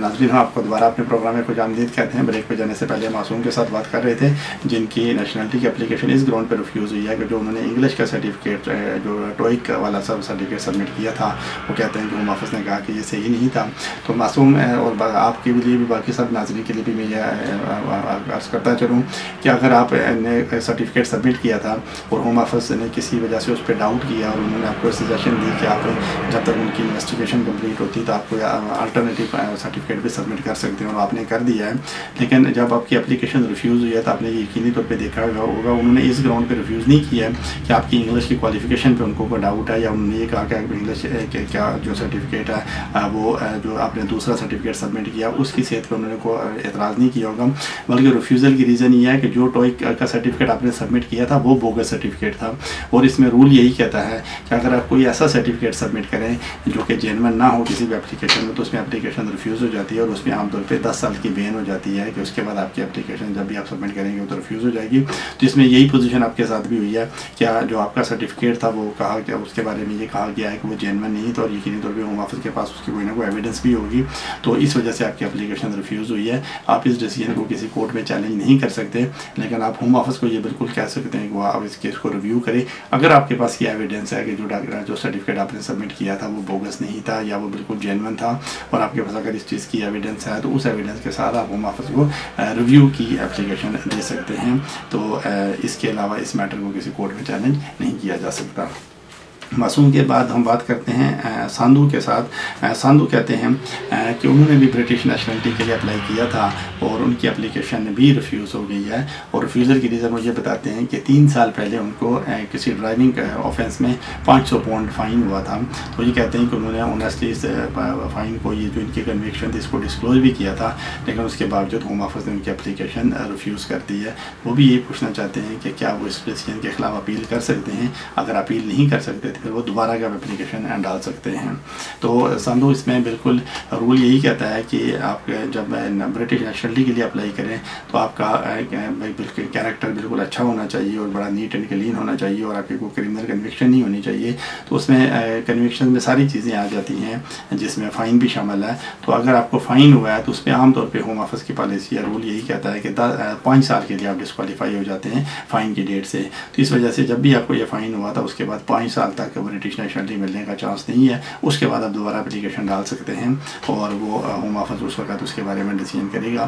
नाज़रीन, हम आपको दोबारा अपने प्रोग्राम में खुशामदीद कहते हैं। ब्रेक पे जाने से पहले मासूम के साथ बात कर रहे थे जिनकी नेशनलिटी की एप्लीकेशन इस ग्राउंड पर रिफ्यूज़ हुई है कि जो उन्होंने इंग्लिश का सर्टिफिकेट जो टोइक वाला सर्टिफिकेट सबमिट किया था, वो कहते हैं कि होम ऑफिस ने कहा कि ये सही नहीं था। तो मासूम और आपके लिए भी, बाकी सब नाज़रीन के लिए भी मैं यह अर्ज़ करता चलूँ कि अगर आप ने सर्टिफिकेट सबमिट किया था और होम ऑफिस ने किसी वजह से उस पर डाउट किया और उन्होंने आपको सजेशन दी कि आप जब तक उनकी इन्वेस्टिगेशन कंप्लीट होती तो आपको अल्टरनेटिव सर्टिफिकेट भी सबमिट कर सकते हैं और आपने कर दिया है, लेकिन जब आपकी एप्लीकेशन रिफ्यूज़ हुई है तो आपने यकीनी तौर पे देखा होगा उन्होंने इस ग्राउंड पे रिफ्यूज़ नहीं किया है कि आपकी इंग्लिश की क्वालिफिकेशन पे उनको कोई डाउट है, या उन्होंने ये कहा कि इंग्लिश क्या जो सर्टिफिकेट है वो जो आपने दूसरा सर्टिफिकेट सबमिट किया उसकी सेहत पर उन्होंने को एतराज़ नहीं किया होगा, बल्कि रिफ्यूज़ल की रीज़न ये है कि जो टोइक का सर्टिफिकेट आपने सबमिट किया था वो बोगस सर्टिफिकेट था। और इसमें रूल यही कहता है कि अगर आप कोई ऐसा सर्टिफिकेट सबमिट करें जो कि जेन्युइन ना हो किसी भी एप्लीकेशन में, तो उसमें एप्लीकेशन रिफ्यूज़ हो जाती है और उसमें आमतौर पे 10 साल की बैन हो जाती है कि उसके बाद आपकी एप्लीकेशन जब भी आप सबमिट करेंगे तो रिफ्यूज़ हो जाएगी। तो इसमें यही पोजीशन आपके साथ भी हुई है, क्या जो आपका सर्टिफिकेट था वो कहा कि उसके बारे में ये कहा गया है कि वो जेन्युइन नहीं था और यकीनी तौर पर होम ऑफिस के पास उसकी कोई ना कोई एविडेंस भी होगी, तो इस वजह से आपकी एप्लीकेशन रिफ्यूज़ हुई है। आप इस डिसीजन को किसी कोर्ट में चैलेंज नहीं कर सकते, लेकिन आप होम ऑफिस को ये बिल्कुल कह सकते हैं कि वो आप इस केस को रिव्यू करें। अगर आपके पास ये एविडेंस है कि जो सर्टिफिकेट आपने सबमिट किया था वो बोगस नहीं था या वो बिल्कुल जेन्युइन था और आपके पास अगर इस चीज़ की एविडेंस है तो उस एविडेंस के साथ आप होम ऑफिस को रिव्यू की एप्लीकेशन दे सकते हैं। तो इसके अलावा इस मैटर को किसी कोर्ट में चैलेंज नहीं किया जा सकता। मासूम के बाद हम बात करते हैं सांधू के साथ। सांधू कहते हैं कि उन्होंने भी ब्रिटिश नेशनलिटी के लिए अप्लाई किया था और उनकी एप्लीकेशन भी रिफ्यूज़ हो गई है, और रिफ्यूज़ल की रीज़न वो ये बताते हैं कि 3 साल पहले उनको किसी ड्राइविंग ऑफेंस में 500 पाउंड फ़ाइन हुआ था। तो ये कहते हैं कि उन्होंने ऑनेस्टली इस फ़ाइन को, ये जो इनकी कन्विक्शन थी, इसको डिस्क्लोज भी किया था, लेकिन उसके बावजूद होम ऑफिस ने उनकी एप्लीकेशन रिफ्यूज़ कर दी है। वो भी यही पूछना चाहते हैं कि क्या वो इस डिसीजन के ख़िलाफ़ अपील कर सकते हैं, अगर अपील नहीं कर सकते फिर वो दोबारा का एप्लीकेशन डाल सकते हैं। तो संधू इसमें बिल्कुल रूल यही कहता है कि आप जब ब्रिटिश नेशनलिटी के लिए अप्लाई करें तो आपका बिल्कुल कैरेक्टर बिल्कुल अच्छा होना चाहिए और बड़ा नीट एंड क्लीन होना चाहिए और आपकी कोई क्रिमिनल कन्विक्शन नहीं होनी चाहिए। तो उसमें कन्विक्शन में सारी चीज़ें आ जाती हैं जिसमें फ़ाइन भी शामिल है। तो अगर आपको फ़ाइन हुआ है तो उस पर आमतौर पर होम ऑफिस की पॉलिसी या रूल यही कहता है कि 5 साल के लिए आप डिस्क्वालीफाई हो जाते हैं फ़ाइन की डेट से। तो इस वजह से जब भी आपको ये फ़ाइन हुआ था उसके बाद 5 साल तक ब्रिटिश नेशनलिटी मिलने का चांस नहीं है। उसके बाद आप दोबारा एप्लीकेशन डाल सकते हैं और वो होम ऑफिस उस वक्त उसके बारे में डिसीजन करेगा,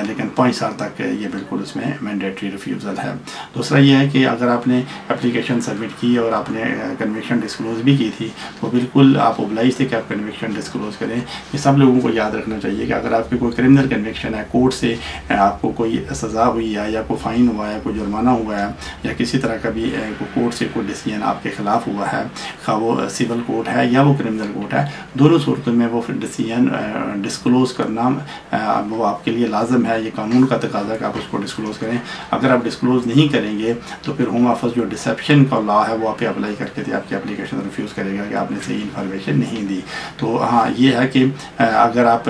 लेकिन 5 साल तक ये बिल्कुल उसमें मैंडेटरी रिफ्यूज़ल है। दूसरा ये है कि अगर आपने एप्लीकेशन सबमिट की और आपने कन्विक्शन डिस्क्लोज़ भी की थी तो बिल्कुल आप ओब्लाइज थे कि आप कन्विक्शन डिस्क्लोज़ करें। ये सब लोगों को याद रखना चाहिए कि अगर आपकी कोई क्रिमिनल कन्विक्शन है, कोर्ट से आपको कोई सज़ा हुई है या कोई फ़ाइन हुआ है, कोई जुर्माना हुआ है या किसी तरह का भी कोर्ट से कोई डिसीजन आपके ख़िलाफ़ हुआ है, खा वो सिविल कोर्ट है या वो क्रिमिनल कोर्ट है, दोनों सूरतों में वो डिसीजन डिस्क्लोज़ करना वो आपके लिए लाजम है। ये कानून का तकाजा कि आप उसको डिस्क्लोज़ करें। अगर आप डिस्क्लोज़ नहीं करेंगे तो फिर होम ऑफिस जो डिसेप्शन का लॉ है वो आप पे अप्लाई करके थे आपकी एप्लीकेशन रिफ्यूज़ करेगा कि आपने सही इन्फॉर्मेशन नहीं दी। तो हाँ, ये है कि अगर आप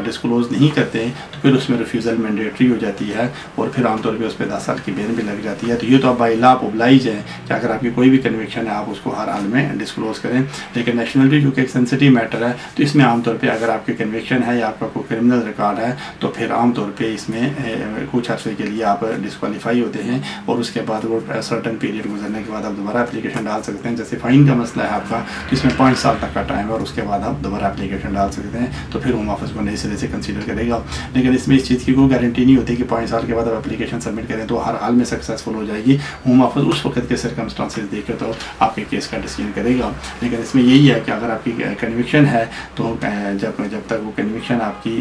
डिस्क्लोज़ नहीं करते तो फिर उसमें रिफ्यूज़ल मैंडेटरी हो जाती है और फिर आमतौर पर उस पर 10 साल की बैन भी लग जाती है। तो ये तो आप बाई लॉ आप ओब्लाइज हैं कि अगर आपकी कोई भी कन्विक्शन है आप उसको हर हाल में डिस्क्लोज़ करें। लेकिन नेशनलिटी जो कि एक सेंसिटिव मैटर है तो इसमें आमतौर पे अगर आपकी कन्विक्शन है या आपका कोई क्रिमिनल रिकॉर्ड है तो फिर आमतौर पे इसमें कुछ अर्से के लिए आप डिस्क्वालीफाई होते हैं और उसके बाद वो सर्टन पीरियड गुजरने के बाद आप दोबारा एप्लीकेशन डाल सकते हैं। जैसे फ़ाइन का मसला है आपका तो इसमें 5 साल तक का टाइम है और उसके बाद आप दोबारा एप्लीकेशन डाल सकते हैं, तो फिर होम ऑफिस को नए सिरे से कंसीडर करेगा। लेकिन इसमें इस चीज़ की कोई गारंटी नहीं होती कि 5 साल के बाद आप एप्लीकेशन सबमिट करें तो हर हाल में सक्सेसफुल हो जाएगी। होम ऑफिस उस वक्त के सर्कमस्टांसेस देखे तो आपके केस का डिसीजन करेगा। लेकिन इसमें यही है कि अगर आपकी कन्विक्शन है तो जब तक वो कन्विक्शन आपकी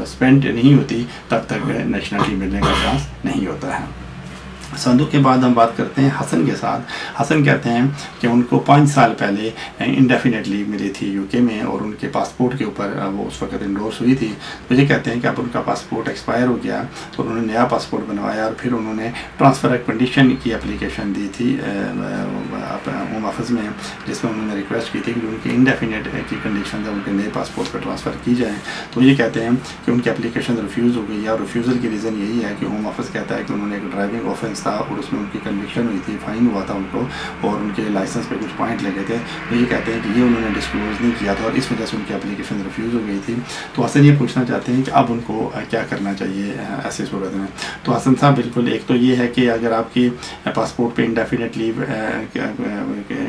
स्पेंड नहीं होती तब तक नेशनलिटी मिलने का चांस नहीं होता है। संधू के बाद हम बात करते हैं हसन के साथ। हसन कहते हैं कि उनको 5 साल पहले इंडेफिनेट लीव मिली थी यूके में और उनके पासपोर्ट के ऊपर वो उस वक्त इंडोर्स हुई थी। तो ये कहते हैं कि अब उनका पासपोर्ट एक्सपायर हो गया तो उन्होंने नया पासपोर्ट बनवाया और फिर उन्होंने ट्रांसफ़र कंडीशन की एप्लीकेशन दी थी होम ऑफिस में, जिसमें उन्होंने रिक्वेस्ट की थी कि उनकी इंडेफिनेट की कंडीशन उनके नए पासपोर्ट पर ट्रांसफ़र की जाए। तो ये कहते हैं कि उनकी एप्लीकेशन रिफ्यूज़ हो गई है और रिफ्यूज़ल की रीज़न यही है कि होम ऑफिस कहता है कि उन्होंने एक ड्राइविंग ऑफेंस था और उसमें उनकी कन्विक्शन हुई थी, फ़ाइन हुआ था उनको और उनके लाइसेंस पे कुछ पॉइंट लगे थे। तो ये कहते हैं कि ये उन्होंने डिस्क्लोज़ नहीं किया था और इस वजह से उनकी एप्लीकेशन रिफ्यूज़ हो गई थी। तो हसन ये पूछना चाहते हैं कि अब उनको क्या करना चाहिए ऐसी सूरत में। तो हसन साहब बिल्कुल, एक तो ये है कि अगर आपकी पासपोर्ट पे इंडेफिनिट लीव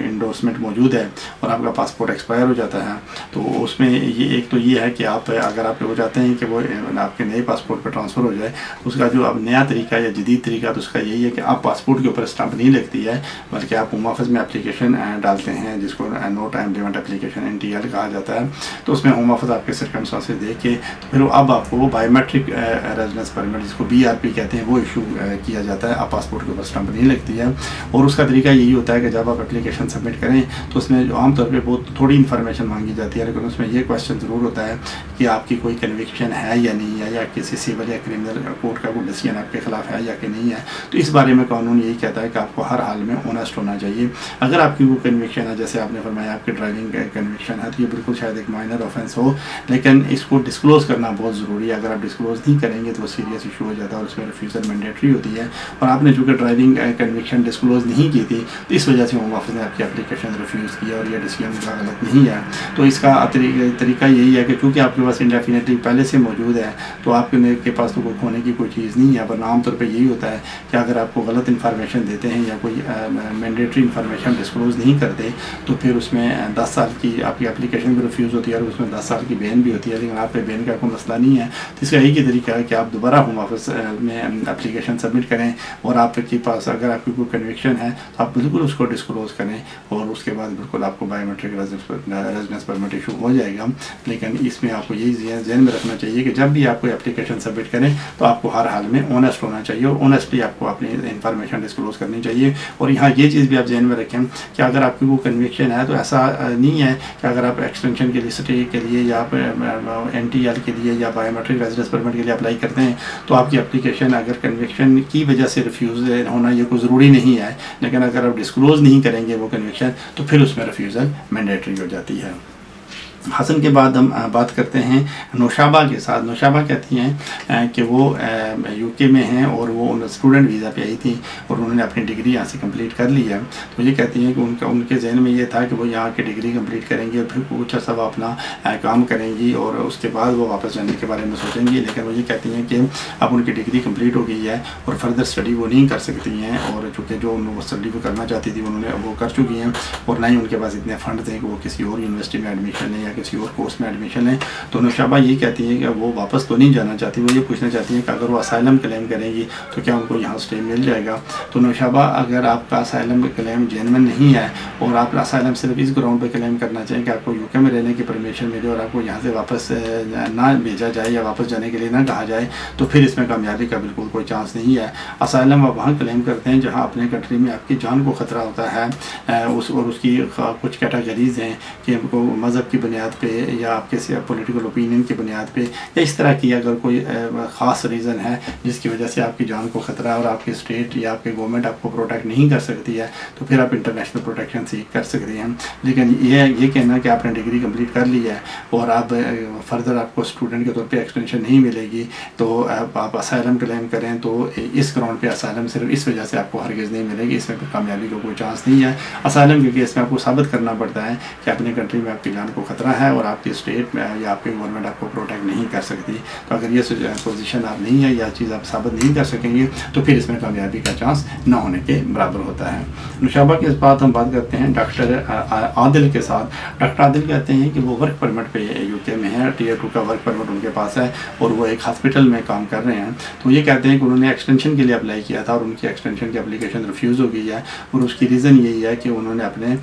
इंडोर्समेंट मौजूद है और आपका पासपोर्ट एक्सपायर हो जाता है तो उसमें ये एक तो ये है कि आप अगर आप वो चाहते हैं कि वो आपके नए पासपोर्ट पर ट्रांसफ़र हो जाए तो उसका जो अब नया तरीका या जदीद तरीका तो उसका यही है कि आप पासपोर्ट के ऊपर स्टैंप नहीं लगती है बल्कि आप होम ऑफिस में एप्लीकेशन डालते हैं जिसको no time limit application NTL कहा जाता है। तो उसमें होम ऑफिस आपके सर्कमस्टांसेस देख के तो फिर अब आपको बायोमेट्रिक रेजिडेंस परमिट जिसको BRP कहते हैं वो इशू किया जाता है। आप पासपोर्ट के ऊपर स्टैंप नहीं लगती है और उसका तरीका यही होता है कि जब आप एप्लीकेशन सबमिट करें तो उसमें आमतौर पर बहुत थोड़ी इन्फॉर्मेशन मांगी जाती है, लेकिन उसमें ये क्वेश्चन ज़रूर होता है कि आपकी कोई कन्विक्शन है या नहीं है, या किसी सिविल या क्रिमिनल कोर्ट का कोई डिसीजन आपके खिलाफ है या कि नहीं है। तो इस बारे में कानून यही कहता है कि आपको हर हाल में ऑनेस्ट होना चाहिए। अगर आपकी वो कन्विक्शन है, जैसे आपने फरमाया आपकी ड्राइविंग कन्विक्शन है, तो ये बिल्कुल शायद एक माइनर ऑफेंस हो, लेकिन इसको डिस्क्लोज़ करना बहुत ज़रूरी है। अगर आप डिस्क्लोज़ नहीं करेंगे तो सीरियस इशू हो जाता है और उसमें रिफ्यूज़ल मैंडेटरी होती है। और आपने चूँकि ड्राइविंग कन्विक्शन डिस्क्लोज़ नहीं की थी तो इस वजह से होम ऑफिस ने आपकी एप्लीकेशन रिफ्यूज़ किया और यह डिसीजन उनका गलत नहीं है। तो इसका तरीका यही है कि चूँकि आपके पास इंडेफिनिटली पहले से मौजूद है तो आपके पास तो कोई खोने की कोई चीज़ नहीं है, वरना आमतौर पे यही होता है कि अगर आपको गलत इन्फॉर्मेशन देते हैं या कोई मैंडेटरी इन्फॉर्मेशन डिस्क्लोज़ नहीं करते तो फिर उसमें 10 साल की आपकी एप्लीकेशन भी रिफ्यूज़ होती है और उसमें 10 साल की बैन भी होती है। लेकिन आप पे बैन का कोई मसला नहीं है, तो इसका एक ही तरीका है कि आप दोबारा होम ऑफिस में एप्लीकेशन सबमिट करें और आपके पास अगर आपकी कोई कन्विक्शन है तो आप बिल्कुल उसको डिस्क्लोज़ करें और उसके बाद बिल्कुल आपको बायोमेट्रिक रेजिडेंस परमिट इशू हो जाएगा। लेकिन इसमें आपको यही ध्यान में रखना चाहिए कि जब भी आप कोई एप्लीकेशन सबमिट करें तो आपको हर हाल में ऑनेस्ट होना चाहिए और ऑनेस्टली आपको अपनी इन्फॉर्मेशन डिस्क्लोज़ करनी चाहिए। और यहाँ ये चीज़ भी आप ध्यान में रखें कि अगर आपकी वो कन्विक्शन है तो ऐसा नहीं है कि अगर आप एक्सटेंशन के लिए स्टे के लिए या आप NTL के लिए या बायोमेट्रिक रेजिडेंस परमिट के लिए अप्लाई करते हैं तो आपकी एप्लीकेशन अगर कन्विक्शन की वजह से रिफ्यूज़ होना ये कोई ज़रूरी नहीं है, लेकिन अगर आप डिस्क्लोज़ नहीं करेंगे वो कन्विक्शन तो फिर उसमें रिफ्यूज़ल मैंडेटरी हो जाती है। हसन के बाद हम बात करते हैं नौशाबा के साथ। नौशाबा कहती हैं कि वो UK में हैं और वो स्टूडेंट वीज़ा पे आई थी और उन्होंने अपनी डिग्री यहाँ से कंप्लीट कर ली है। तो ये कहती हैं कि उनके जहन में ये था कि वो यहाँ की डिग्री कंप्लीट करेंगी और फिर कुछ अर्सा वो अपना काम करेंगी और उसके बाद वो वापस जाने के बारे में सोचेंगी। लेकिन वो ये कहती हैं कि अब उनकी डिग्री कंप्लीट हो गई है और फर्दर स्टडी वो नहीं कर सकती हैं और चूँकि जो वो स्टडी वो करना चाहती थी उन्होंने वो कर चुकी हैं और ना ही उनके पास इतने फंड थे कि वो किसी और यूनिवर्सिटी में एडमिशन लें या किसी और कोर्स में एडमिशन है। तो नौशाबा ये कहती है कि वो वापस तो नहीं जाना चाहती, वो ये पूछना चाहती हैं कि अगर वो असाइलम क्लेम करेंगी तो क्या उनको यहाँ स्टे मिल जाएगा। तो नौशाबा, अगर आपका असाइलम क्लेम जेन्युइन नहीं है और आप असाइलम सिर्फ इस ग्राउंड पे क्लेम करना चाहें कि आपको UK में रहने की परमिशन मिले और आपको यहाँ से वापस ना भेजा जाए या वापस जाने के लिए ना कहा जाए तो फिर इसमें कामयाबी का बिल्कुल कोई चांस नहीं है। असाइलम आप वहाँ क्लेम करते हैं जहाँ अपने कंट्री में आपकी जान को ख़तरा होता है और उसकी कुछ कैटेगरीज़ हैं कि उनको मज़हब की बुनियाद पे या आपके पॉलिटिकल ओपिनियन की बुनियाद पे या इस तरह की अगर कोई ख़ास रीज़न है जिसकी वजह से आपकी जान को ख़तरा है और आपकी स्टेट या आपकी गवर्नमेंट आपको प्रोटेक्ट नहीं कर सकती है तो फिर आप इंटरनेशनल प्रोटेक्शन सीख कर सकती हैं। लेकिन ये कहना कि आपने डिग्री कंप्लीट कर ली है और आप फर्दर आपको स्टूडेंट के तौर पे एक्सटेंशन नहीं मिलेगी तो आप असाइलम क्लेम करें तो इस ग्राउंड पे असाइलम सिर्फ इस वजह से आपको हरगिज़ नहीं मिलेगी, इसमें फिर कामयाबी का कोई चांस नहीं है। असाइलम के केस में आपको साबित करना पड़ता है कि अपनी कंट्री में आपकी जान को ख़तरा है और आपकी स्टेट में या आपकी गवर्नमेंट आपको प्रोटेक्ट नहीं कर सकती। तो अगर ये पोजीशन आप नहीं है या चीज़ आप साबित नहीं कर सकेंगे तो फिर इसमें कामयाबी का चांस न होने के बराबर होता है। नौशाबा के इस बात हम बात करते हैं डॉक्टर आदिल के साथ। डॉक्टर आदिल कहते हैं कि वो वर्क परमिट पे UK में है, Tier 2 का वर्क परमिट उनके पास है और वो एक हॉस्पिटल में काम कर रहे हैं। तो ये कहते हैं कि उन्होंने एक्सटेंशन के लिए अप्लाई किया था और उनकी एक्सटेंशन की एप्लीकेशन रिफ्यूज़ हो गई है और उसकी रीज़न यही है कि उन्होंने अपने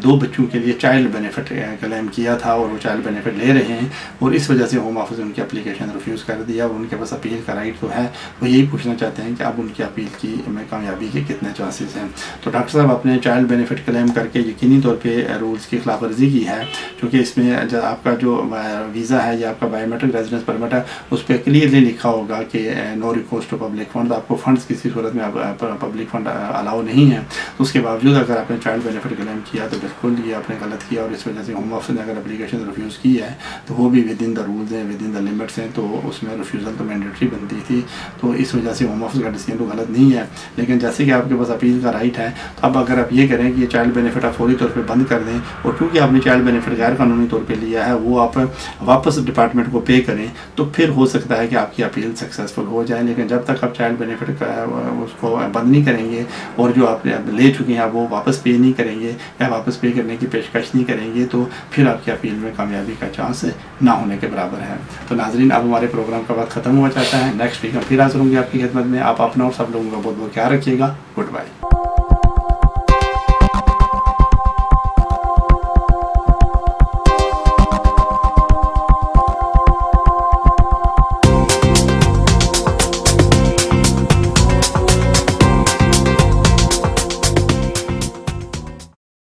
2 बच्चों के लिए चाइल्ड बेनिफिट क्लेम किया था और वो चाइल्ड बेनिफिट ले रहे हैं और इस वजह से होम ऑफिस ने उनकी एप्लीकेशन रिफ्यूज़ कर दिया और उनके पास अपील का राइट तो है। वो यही पूछना चाहते हैं कि अब उनकी अपील की कामयाबी के कितने चांसेस हैं। तो डॉक्टर साहब अपने चाइल्ड बेनिफिट क्लेम करके यकीनी तौर पे रूल्स की खिलाफ वर्जी की है, क्योंकि इसमें आपका जो वीज़ा है या आपका बायोमेट्रिक रेजिडेंस परमिट है उस पर क्लियरली लिखा होगा कि no recourse to public fund, आपको फंड्स किसी सूरत में पब्लिक फंड अलाउ नहीं है। तो उसके बावजूद अगर आपने चाइल्ड बेनिफिट क्लेम किया तो बिल्कुल ये आपने गलत किया और इस वजह से होम ऑफिस ने अगर एप्लीकेशन रिफ्यूज़ की है तो वो भी विद इन द रूल्स हैं, विद इन द लिमिट्स हैं, तो उसमें रिफ्यूज़ल तो मैंडेटरी बनती थी। तो इस वजह से होम ऑफिस का डिसीजन तो गलत नहीं है, लेकिन जैसे कि आपके पास अपील का राइट है, तो अब अगर आप ये करें कि ये चाइल्ड बेनिफिट आप फौरी तौर पर बंद कर दें, और क्योंकि आपने चाइल्ड बेनिफिट गैर कानूनी तौर पर लिया है वो आप वापस डिपार्टमेंट को पे करें, तो फिर हो सकता है कि आपकी अपील सक्सेसफुल हो जाए। लेकिन जब तक आप चाइल्ड बेनिफिट उसको बंद नहीं करेंगे और जो आप ले चुके हैं वो वापस पे नहीं करेंगे या वापस पे करने की पेशकश नहीं करेंगे, तो फिर आपकी अपील में कामयाबी का चांस ना होने के बराबर है। तो नाजरीन, अब हमारे प्रोग्राम का वक्त ख़त्म हुआ चाहता है। नेक्स्ट वीक हम फिर हाजिर होंगे आपकी खिदमत में। आप अपना और सब लोगों का बहुत बहुत ख्याल रखिएगा। Good bye.